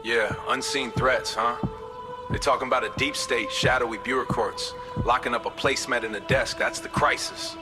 Yeah, unseen threats, huh? They talking about a deep state, shadowy bureaucrats, locking up a placemat in a desk. That's the crisis.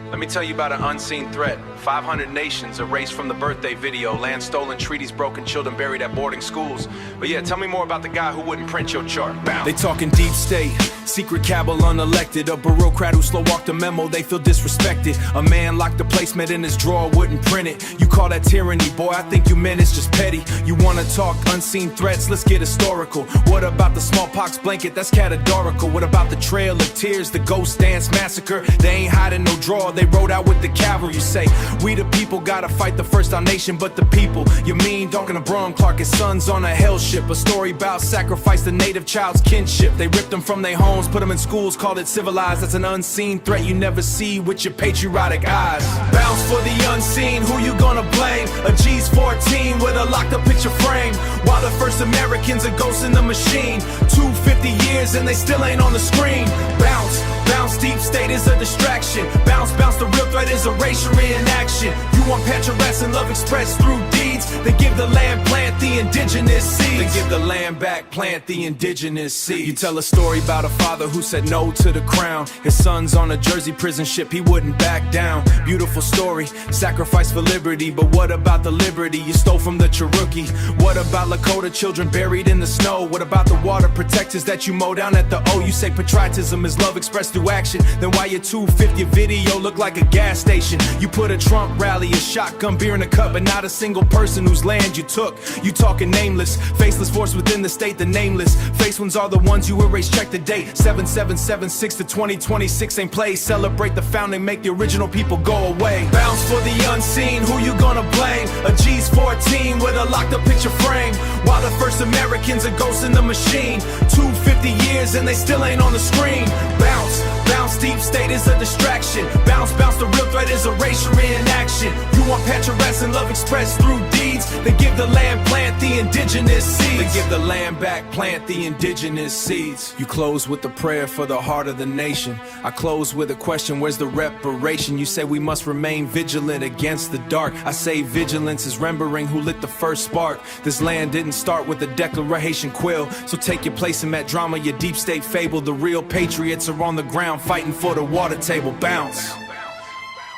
Let me tell you about an unseen threat. 500 nations erased from the birthday video, land stolen, treaties broken, children buried at boarding schools. But yeah, tell me more about the guy who wouldn't print your chart. Bow. They talking deep state, secret cabal unelected, a bureaucrat who slow walked a memo, they feel disrespected. A man locked a placement in his drawer, wouldn't print it. You call that tyranny, boy, I think you meant it's just petty. You wanna talk unseen threats, let's get historical. What about the smallpox blanket, that's categorical. What about the trail of tears, the ghost dance massacre? They ain't hiding no drawer, they rode out with the cavalry. You say, we the people gotta fight the first our nation, but the people, you mean talking to Bron Clark, his sons on a hell ship. A story about sacrifice, the native child's kinship. They ripped them from their homes, put them in schools, called it civilized. That's an unseen threat you never see with your patriotic eyes. Bounce for the unseen, who you gonna blame? A G's 14 with a locked up picture frame, while the first Americans are ghosts in the machine. 250 years and they still ain't on the screen. Bounce, bounce, deep state is a distraction. Bounce, bounce, the real threat is erasure in action. You want picturesque and love expressed through deeds? They give the land, plant the indigenous seeds. They give the land back, plant the indigenous seeds. You tell a story about a father who said no to the crown. His son's on a Jersey prison ship, he wouldn't back down. Beautiful story, sacrifice for liberty. But what about the liberty you stole from the Cherokee? What about Lakota children buried in the snow? What about the water protectors that you mow down at the O? You say patriotism is love expressed through action. Then why your 250 video look like a gas station? You put a Trump rally, a shotgun, beer in a cup, but not a single person whose land you took. You talking nameless, faceless force within the state, the nameless face ones are the ones you erase. Check the date, 7776 to 2026 ain't play. Celebrate the founding, make the original people go away. Bounce for the unseen, who you gonna blame? A G's 14 with a locked up picture frame, while the first Americans are ghosts in the machine. 250 years and they still ain't on the screen. Bounce, bounce, deep state is a distraction. Bounce, bounce, the real threat is erasure in action. You want picturesque and love expressed through deeds? They give the land, plant the indigenous seeds. They give the land back, plant the indigenous seeds. You close with a prayer for the heart of the nation. I close with a question, where's the reparation? You say we must remain vigilant against the dark. I say vigilance is remembering who lit the first spark. This land didn't start with a declaration quill, so take your place in that drama, your deep state fable. The real patriots are on the ground fighting for the water table. Bounce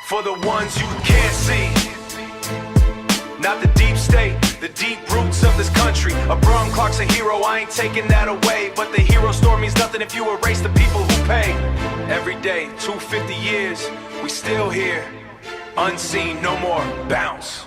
for the ones you can't see, not the deep state, the deep roots of this country. A Bron Clark's a hero, I ain't taking that away, but the hero story means nothing if you erase the people who pay. Every day, 250 years, we still here, unseen, no more. Bounce.